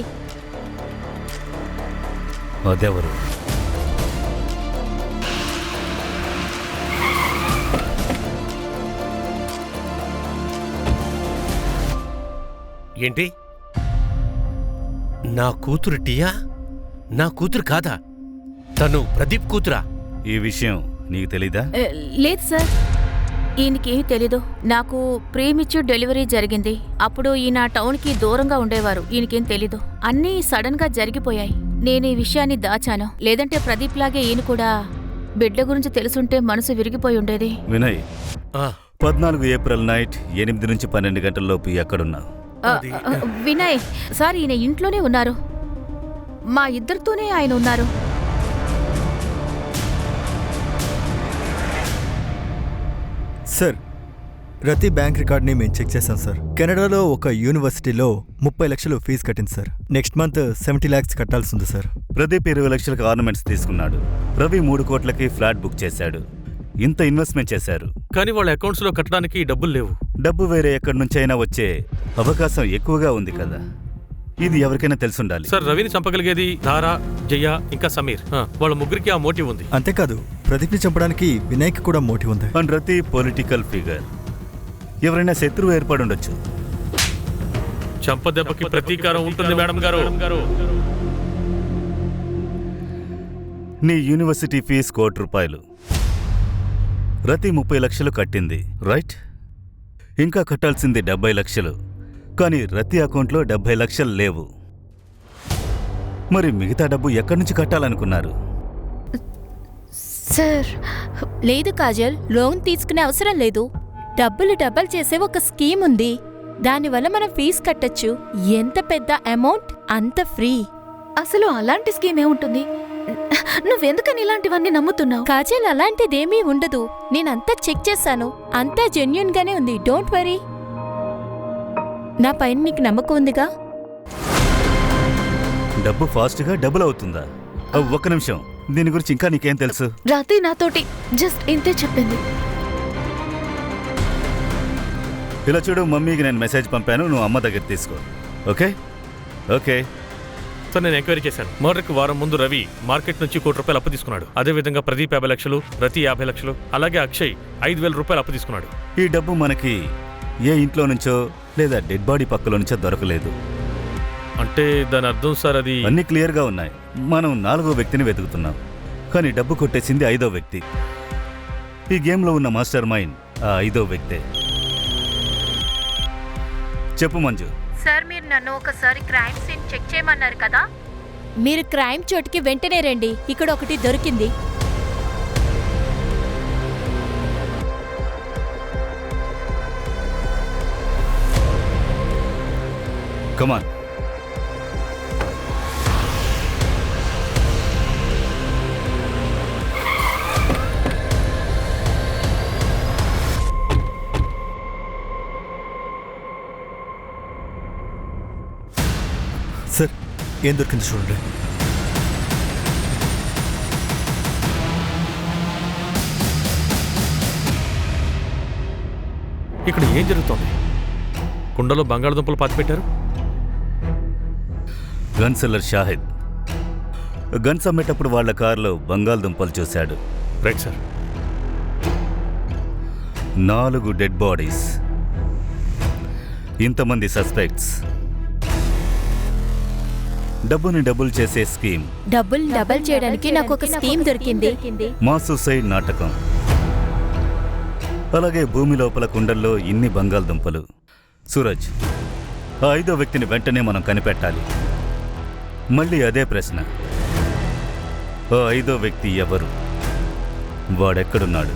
అదెవరు? ఏంటి? నా కూతురు టియా? నా కూతురు కాదా? తను ప్రదీప్ కూతురా? ఈ విషయం నీకు తెలీదా? లేదు సార్, ఈయనకేమీ తెలీదు. నాకు ప్రీమిచ్యూర్ డెలివరీ జరిగింది. అప్పుడు ఈయన టౌన్కి దూరంగా ఉండేవారు. ఈయనకేం తెలీదు. అన్నీ సడన్ గా జరిగిపోయాయి. నేను ఈ విషయాన్ని దాచాను. లేదంటే ప్రదీప్ లాగే ఈయన కూడా బిడ్డ గురించి తెలుసుంటే మనసు విరిగిపోయి ఉండేది. వినయ్, ఆ, 14 ఏప్రిల్ నైట్ 8 నుంచి 12 గంటలలోపు ఎక్కడున్నావు? వినయ్ సార్, ఈయన ఇంట్లోనే ఉన్నారు. మా ఇద్దరితోనే ఆయన ఉన్నారు. సార్, రతి బ్యాంక్ రికార్డ్ని మేము చెక్ చేశాం సార్. కెనడాలో ఒక యూనివర్సిటీలో 30 లక్షలు ఫీజు కట్టింది సార్. నెక్స్ట్ మంత్ 70 lakhs కట్టాల్సి ఉంది సార్. ప్రదీప్ 20 లక్షలకు ఆర్నమెంట్స్ తీసుకున్నాడు. రవి 3 కోట్లకి ఫ్లాట్ బుక్ చేశాడు. ఇంత ఇన్వెస్ట్మెంట్ చేశారు. కానీ వాళ్ళ అకౌంట్స్ లో కట్టడానికి డబ్బులు లేవు. డబ్బు వేరే ఎక్కడి నుంచైనా వచ్చే అవకాశం ఎక్కువగా ఉంది కదా. ఇది ఎవరికైనా తెలుసుండాలి. సార్ రవిని చంపగలిగేది ధారా, జయ ఇంకా సమీర్. వాళ్ళ ముగ్గురికి ఆ మోటివ్ ఉంది. అంతేకాదు ప్రదీప్ని చంపడానికి వినాయక్ కూడా మోటివ్ ఉంది. అండ్ రతి పొలిటికల్ ఫిగర్, ఎవరైనా శత్రువు ఏర్పడి ఉండొచ్చు. చంపదెబ్బకి ప్రతీకారం ఉంటుంది మేడం గారు. నీ యూనివర్సిటీ ఫీజు ₹1,00,00,000. రతి 30 లక్షలు కట్టింది, రైట్? ఇంకా కట్టాల్సింది 70 లక్షలు. కానీ రతి అకౌంట్లో 70 లక్షలు లేవు. మరి మిగతా డబ్బు ఎక్కడి నుంచి కట్టాలనుకున్నారు? సార్, లేదు కాజల్, లోన్ తీసుకునే అవసరం లేదు. డబ్బులు డబల్ చేసే ఒక స్కీమ్ ఉంది. దానివల్ల మనం ఫీజు కట్టొచ్చు. ఎంత పెద్ద అమౌంట్ అంత ఫ్రీ. అసలు అలాంటి స్కీమ్ ఏముంటుంది? నువ్వెందుకని ఇలాంటివన్నీ నమ్ముతున్నావు? కాజల్, అలాంటిదేమీ ఉండదు. నేనంతా చెక్ చేశాను. అంతా జెన్యున్ గానే ఉంది. Don't worry. నా పైన నీకు నమ్మకం ఉందిగా? డబ్బు ఫాస్ట్గా డబుల్ అవుతుందా? ఒక్క నిమిషం, దీని గురించి ఇంకా నీకేం తెలుసు? రాత్రి నాతోటి జస్ట్ ఇంతే చెప్పింది. ఇలా చూడు, మమ్మీకి నేను మెసేజ్ పంపాను, నువ్వు అమ్మ దగ్గర తీసుకో. Okay okay. సార్ నేను ఎంక్వైరీ చేశాను. మర్డర్కి వారం ముందు రవి మార్కెట్ నుంచి ₹1,00,00,000 అప్పు తీసుకున్నాడు. అదేవిధంగా ప్రదీప్ 50 లక్షలు, రతి 50 లక్షలు, అలాగే అక్షయ్ ₹5,000 అప్పు తీసుకున్నాడు. ఈ డబ్బు మనకి ఏ ఇంట్లో నుంచో లేదా డెడ్ బాడీ పక్కలో నుంచో దొరకలేదు. అంటే దాని అర్థం సార్ అది... అన్నీ క్లియర్గా ఉన్నాయి. మనం 4వ వ్యక్తిని వెతుకుతున్నాం, కానీ డబ్బు కొట్టేసింది 5వ వ్యక్తి. ఈ గేమ్లో ఉన్న మాస్టర్ మైండ్ ఆ 5వ వ్యక్తే. చెప్పు మంజు. సార్, మీరు నన్ను ఒకసారి క్రైమ్ సీన్ చెక్ చేయమన్నారు కదా? మీరు క్రైమ్ చోటుకి వెంటనే రండి. ఇక్కడ ఒకటి దొరికింది. కమాన్. సార్, ఏం దొరికింది చూడండి. ఇక్కడ ఏం జరుగుతోంది? కుండలో బంగాళదుంపలు పాతిపెట్టారు. గన్ సెల్లర్ షాహిద్ గన్స్ అమ్మేటప్పుడు వాళ్ళ కారులో బంగాళదుంపలు చూశాడు. Right sir. 4 డెడ్ బాడీస్, ఇంతమంది సస్పెక్ట్స్. డబ్బుని డబుల్ చేసే స్కీమ్. డబ్బులు డబల్ చేయడానికి నాకు ఒక స్కీమ్ దొరికింది. మా సూసైడ్ నాటకం. అలాగే భూమి లోపల కుండల్లో ఇన్ని బంగాళదుంపలు. సూరజ్, ఆ 5వ వ్యక్తిని వెంటనే మనం కనిపెట్టాలి. మళ్ళీ అదే ప్రశ్న, ఆ 5వ వ్యక్తి ఎవరు? వాడెక్కడున్నాడు?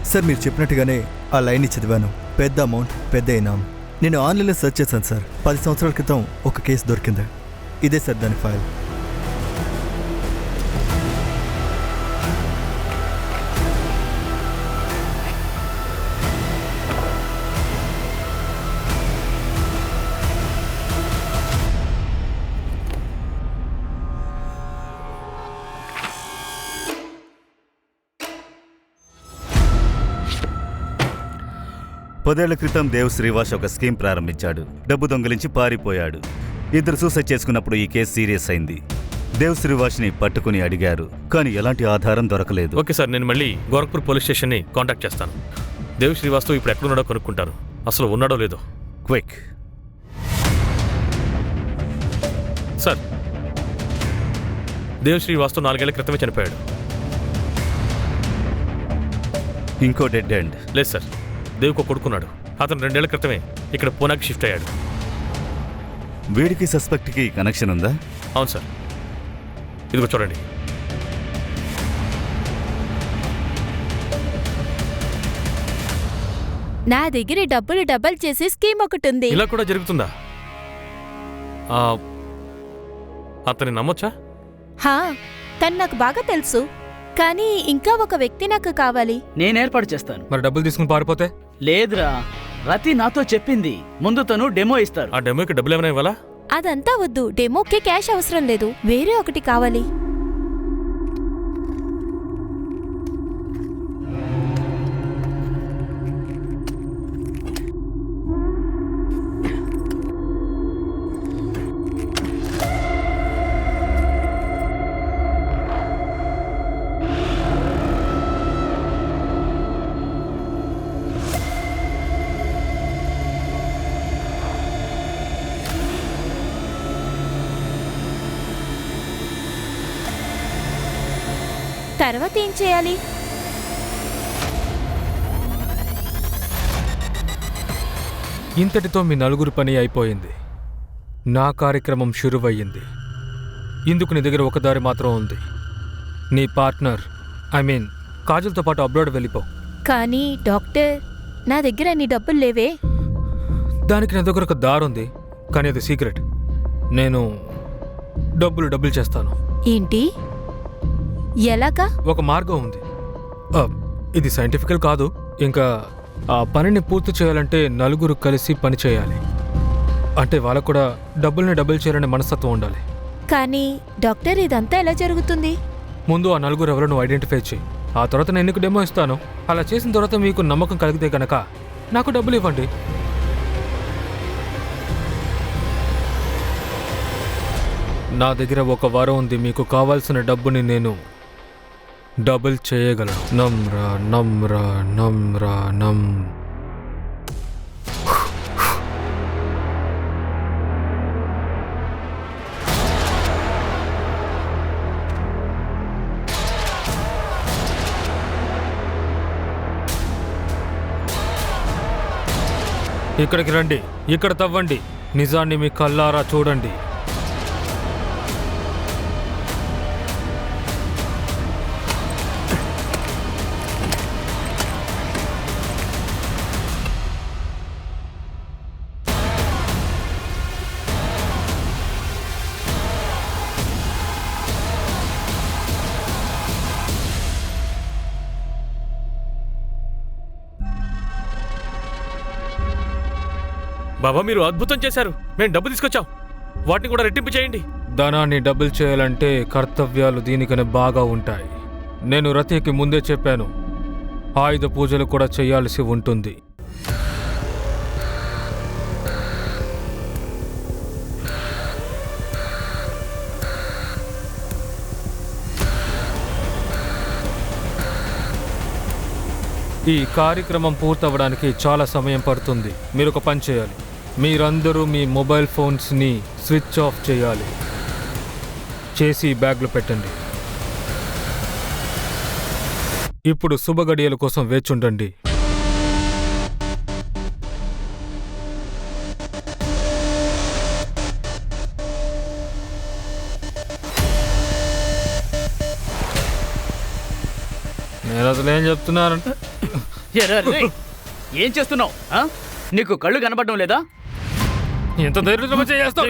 సార్, మీరు చెప్పినట్టుగానే ఆ లైన్ని చదివాను. పెద్ద అమౌంట్, పెద్ద ఇనాం. నేను ఆన్లైన్లో సెర్చ్ చేశాను సార్. 10 సంవత్సరాల క్రితం ఒక కేసు దొరికింది. ఇదే సార్ దాని ఫైల్. పదేళ్ల క్రితం దేవ్ శ్రీవాస్ ఒక స్కీమ్ ప్రారంభించాడు. డబ్బు దొంగిలించి పారిపోయాడు. 2 సూసైడ్ చేసుకున్నప్పుడు ఈ కేసు సీరియస్ అయింది. దేవ్ శ్రీవాస్ని పట్టుకుని అడిగారు, కానీ ఎలాంటి ఆధారం దొరకలేదు. ఓకే సార్, నేను మళ్ళీ గోరఖ్పూర్ పోలీస్ స్టేషన్ని కాంటాక్ట్ చేస్తాను. దేవ్ శ్రీవాస్తో ఇప్పుడు ఎక్కడున్నాడో కనుక్కుంటాను. అసలు ఉన్నాడో లేదో. క్విక్. సార్, దేవ్ శ్రీవాస్తో 4 ఏళ్ల క్రితమే చనిపోయాడు. ఇంకో డెడ్ ఎండ్. లేదు సార్, దేవ్కు కొడుకున్నాడు. అతను 2 ఏళ్ల క్రితమే ఇక్కడ పూనాకి షిఫ్ట్ అయ్యాడు. వీడికి సస్పెక్ట్కి కనెక్షన్ ఉందా? అవును సార్, ఇదిగో చూడండి. నా దగ్గర డబ్బులు డబల్ చేసే స్కీమ్ ఒకటి ఉంది. ఇలా కూడా జరుగుతుందా? అతన్ని నమ్మొచ్చా? హా, తను నాకు బాగా తెలుసు. కానీ ఇంకా ఒక వ్యక్తి నాకు కావాలి. నేను ఏర్పాటు చేస్తాను. మరి డబ్బులు తీసుకుని పారిపోతే? లేదురా, రతి నాతో చెప్పింది ముందు తను డెమో ఇస్తారు. ఆ డెమోకి డబ్బులు ఏమైనా ఇవ్వాలా? అదంతా వద్దు. డెమోకే క్యాష్ అవసరం లేదు. వేరే ఒకటి కావాలి. తర్వాత ఏం చేయాలి? ఇంతటితో మీ నలుగురు పని అయిపోయింది. నా కార్యక్రమం షురువయ్యింది. ఇందుకు నీ దగ్గర ఒక దారి మాత్రం ఉంది. నీ పార్ట్నర్ కాజల్తో పాటు అబ్రాడ్ వెళ్ళిపో. కానీ డాక్టర్, నా దగ్గర అన్ని డబ్బులు లేవే. దానికి నా దగ్గర ఒక దారి ఉంది, కానీ అది సీక్రెట్. నేను డబ్బులు చేస్తాను. ఏంటి? ఎలాగా? ఒక మార్గం ఉంది. ఇది సైంటిఫికల్ కాదు. ఇంకా ఆ పనిని పూర్తి చేయాలంటే నలుగురు కలిసి పని చేయాలి. అంటే వాళ్ళకు కూడా డబ్బులు చేయాలనే మనస్తత్వం ఉండాలి. కానీ డాక్టర్, ఇదంతా ఎలా జరుగుతుంది? ముందు ఆ నలుగురు ఎవరో నువ్వు ఐడెంటిఫై చేయి. ఆ తర్వాత నేను నీకు డెమో ఇస్తాను. అలా చేసిన తర్వాత మీకు నమ్మకం కలిగితే కనుక నాకు డబ్బులు ఇవ్వండి. నా దగ్గర ఒక వరం ఉంది. మీకు కావాల్సిన డబ్బుని నేను డబుల్ చేయగలను. నమ్రా నమ్రా నమ్రా నమ్. ఇక్కడికి రండి, ఇక్కడ తవ్వండి, నిజాన్ని మీ కళ్ళారా చూడండి. బాబా, మీరు అద్భుతం చేశారు. మేము డబ్బు తీసుకొచ్చాం, వాటిని కూడా రెట్టింపు చేయండి. ధనాన్ని డబుల్ చేయాలంటే కర్తవ్యాలు దీనికనే బాగా ఉంటాయి. నేను రతికి ముందే చెప్పాను, ఆయుధ పూజలు కూడా చేయాల్సి ఉంటుంది. ఈ కార్యక్రమం పూర్తవడానికి చాలా సమయం పడుతుంది. మీరు ఒక పని చేయాలి. మీరందరూ మీ మొబైల్ ఫోన్స్ని స్విచ్ ఆఫ్ చేయాలి. చేసి బ్యాగ్లో పెట్టండి. ఇప్పుడు శుభగడియల కోసం వేచుండండి. నేను అసలు ఏం చెప్తున్నాను? ఏం చేస్తున్నావు? నీకు కళ్ళు కనబడడం లేదా? ఎంత ధైర్యం చేస్తావు?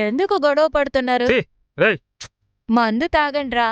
ఎందుకు గొడవ పడుతున్నారు? మందు తాగండ్రా.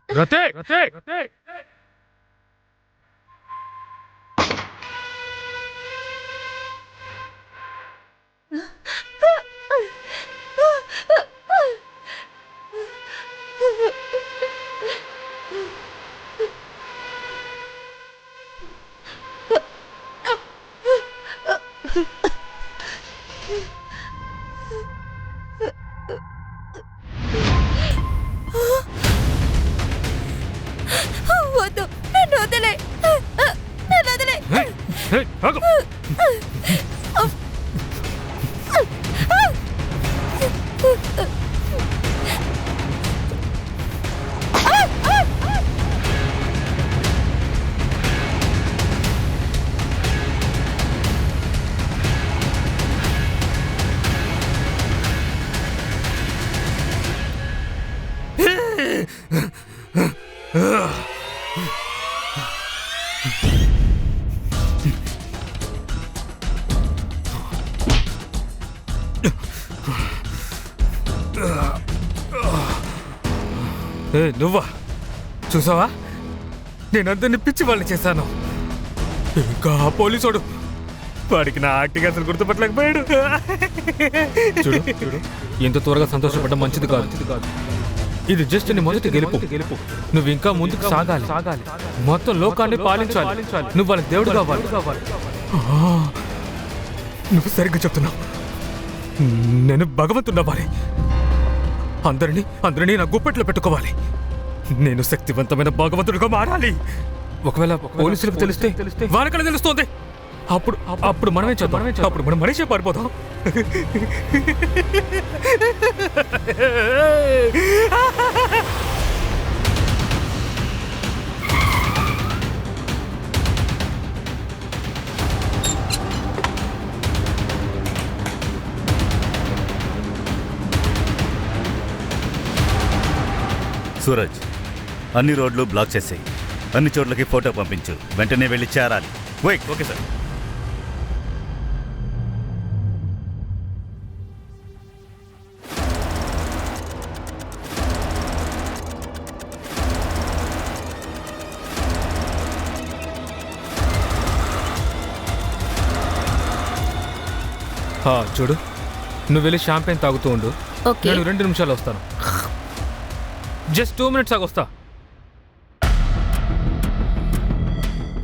రతే వద్దు, నన్ను వదిలే. నన్ను వదిలే. ఏ నువ్వా? చూసావా, నేనందరినీ పిచ్చి వాళ్ళని చేశాను. ఇంకా ఆ పోలీసోడు, వాడికి నా యాక్టింగ్ అసలు గుర్తుపట్టలేకపోయాడు. చూడు చూడు, ఎంత త్వరగా సంతోషపడడం మంచిది కాదు. ఇది జస్ట్ నీ మొదటి గెలుపు. నువ్వు ఇంకా ముందుకు సాగాలి. మొత్తం లోకాన్ని పాలించాలి. నువ్వు వాళ్ళకి దేవుడు కావాలి. నువ్వు సరిగ్గా చెప్తున్నావు. నేను భగవంతున్నా వారి అందరినీ నా గుప్పెట్లో పెట్టుకోవాలి. నేను శక్తివంతమైన భగవంతుడిగా మారాలి. ఒకవేళ పోలీసులకు తెలిస్తే వాళ్ళకన్నా తెలుస్తోంది. అప్పుడు మనమే చేద్దాం. అప్పుడు మనం మనిషే పారిపోతాం. సూరజ్, అన్ని రోడ్లు బ్లాక్ చేసేయి. అన్ని చోట్లకి ఫోటో పంపించు. వెంటనే వెళ్ళి చేరాలి. Okay sir. చూడు, నువ్వు వెళ్ళి షాంపెయిన్ తాగుతూ ఉండు. ఓకే. నేను 2 నిమిషాలు వస్తాను. జస్ట్ 2 మినిట్స్ ఆగి వస్తా.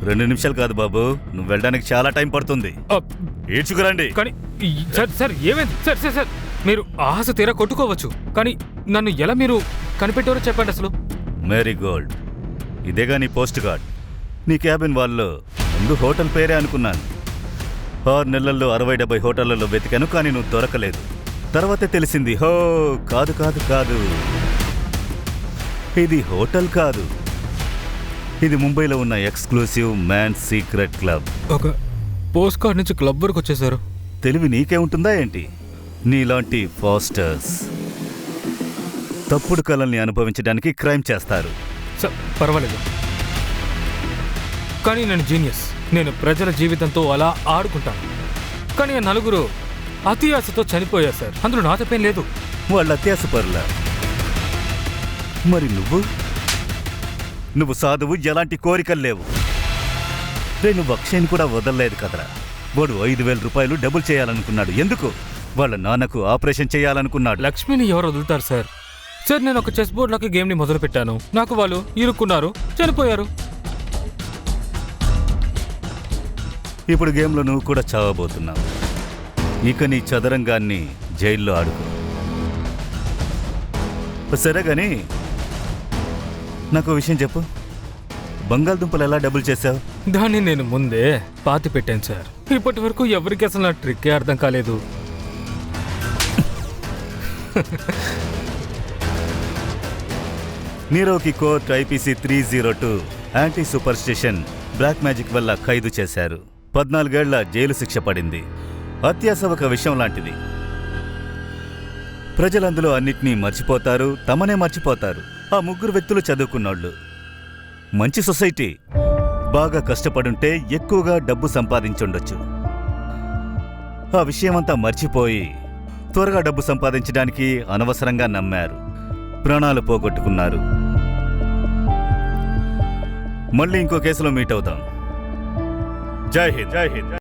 2 నిమిషాలు కాదు బాబు, నువ్వు వెళ్ళడానికి చాలా టైం పడుతుంది. ఏడ్చుకురండి. కానీ సార్ ఏమైంది సార్? మీరు ఆశ తీరా కొట్టుకోవచ్చు, కానీ నన్ను ఎలా మీరు కనిపెట్టారో చెప్పండి అసలు. మేరీ గోల్డ్, ఇదేగా నీ పోస్ట్ కార్డ్. నీ క్యాబిన్ వాళ్ళలో ముందు హోటల్ పేరే అనుకున్నాను. 6 నెలల్లో 60-70 హోటళ్లలో వెతికాను, కానీ నువ్వు దొరకలేదు. తర్వాతే తెలిసింది, హో కాదు, ఇది హోటల్ కాదు, ఇది ముంబైలో ఉన్న ఎక్స్క్లూసివ్ మ్యాన్ సీక్రెట్ క్లబ్. ఒక పోస్ట్ కార్డ్ నుంచి క్లబ్ వరకు వచ్చేసారు. తెలివి నీకే ఉంటుందా ఏంటి? నీలాంటి ఫాస్టర్స్ తప్పుడు కళల్ని అనుభవించడానికి క్రైమ్ చేస్తారు. సార్ పర్వాలేదు, కానీ నేను జీనియస్. నేను ప్రజల జీవితంతో అలా ఆడుకుంటాను. కానీ ఆ 4 అతి ఆశతో చనిపోయారు సార్. అందులో నా తప్పేం లేదు. వాళ్ళ అత్యాసపరులా? మరి నువ్వు సాధువు, ఎలాంటి కోరికలు లేవు. నువ్వు అక్షయ్ని కూడా వదలలేదు కదరా. వాడు 5,000 రూపాయలు డబుల్ చేయాలనుకున్నాడు. ఎందుకు? వాళ్ళ నాన్నకు ఆపరేషన్ చేయాలనుకున్నాడు. లక్ష్మిని ఎవరు వదులుతారు సార్? సార్ నేను ఒక చెస్ బోర్డ్లోకి గేమ్ని మొదలు పెట్టాను. నాకు వాళ్ళు ఇరుక్కున్నారు, చనిపోయారు. ఇప్పుడు గేమ్లో నువ్వు కూడా చావబోతున్నావు. ఇక నీ చదరంగాన్ని జైల్లో ఆడుకో. సరే గాని నాకు విషయం చెప్పు, బంగాళదుంపలు ఎలా డబుల్ చేశావు? దాన్ని నేను ముందే పాతి పెట్టాను సార్. ఇప్పటి వరకు ఎవరికి అసలు నా ట్రిక్కే అర్థం కాలేదు. నీరోకి court IPC 302 anti superstition black magic వల్ల ఖైదు చేశారు. 14 ఏళ్ల జైలు శిక్ష పడింది. అత్యాస ఒక విషయం లాంటిది. ప్రజలందులో అన్నిటినీ మర్చిపోతారు, తమనే మర్చిపోతారు. ఆ 3 వ్యక్తులు చదువుకున్నోళ్ళు. మంచి సొసైటీ. బాగా కష్టపడుంటే ఎక్కువగా డబ్బు సంపాదించుండొచ్చు. ఆ విషయమంతా మర్చిపోయి త్వరగా డబ్బు సంపాదించడానికి అనవసరంగా నమ్మారు. ప్రాణాలు పోగొట్టుకున్నారు. మళ్ళీ ఇంకో కేసులో మీట్ అవుతాం. జై హింద్.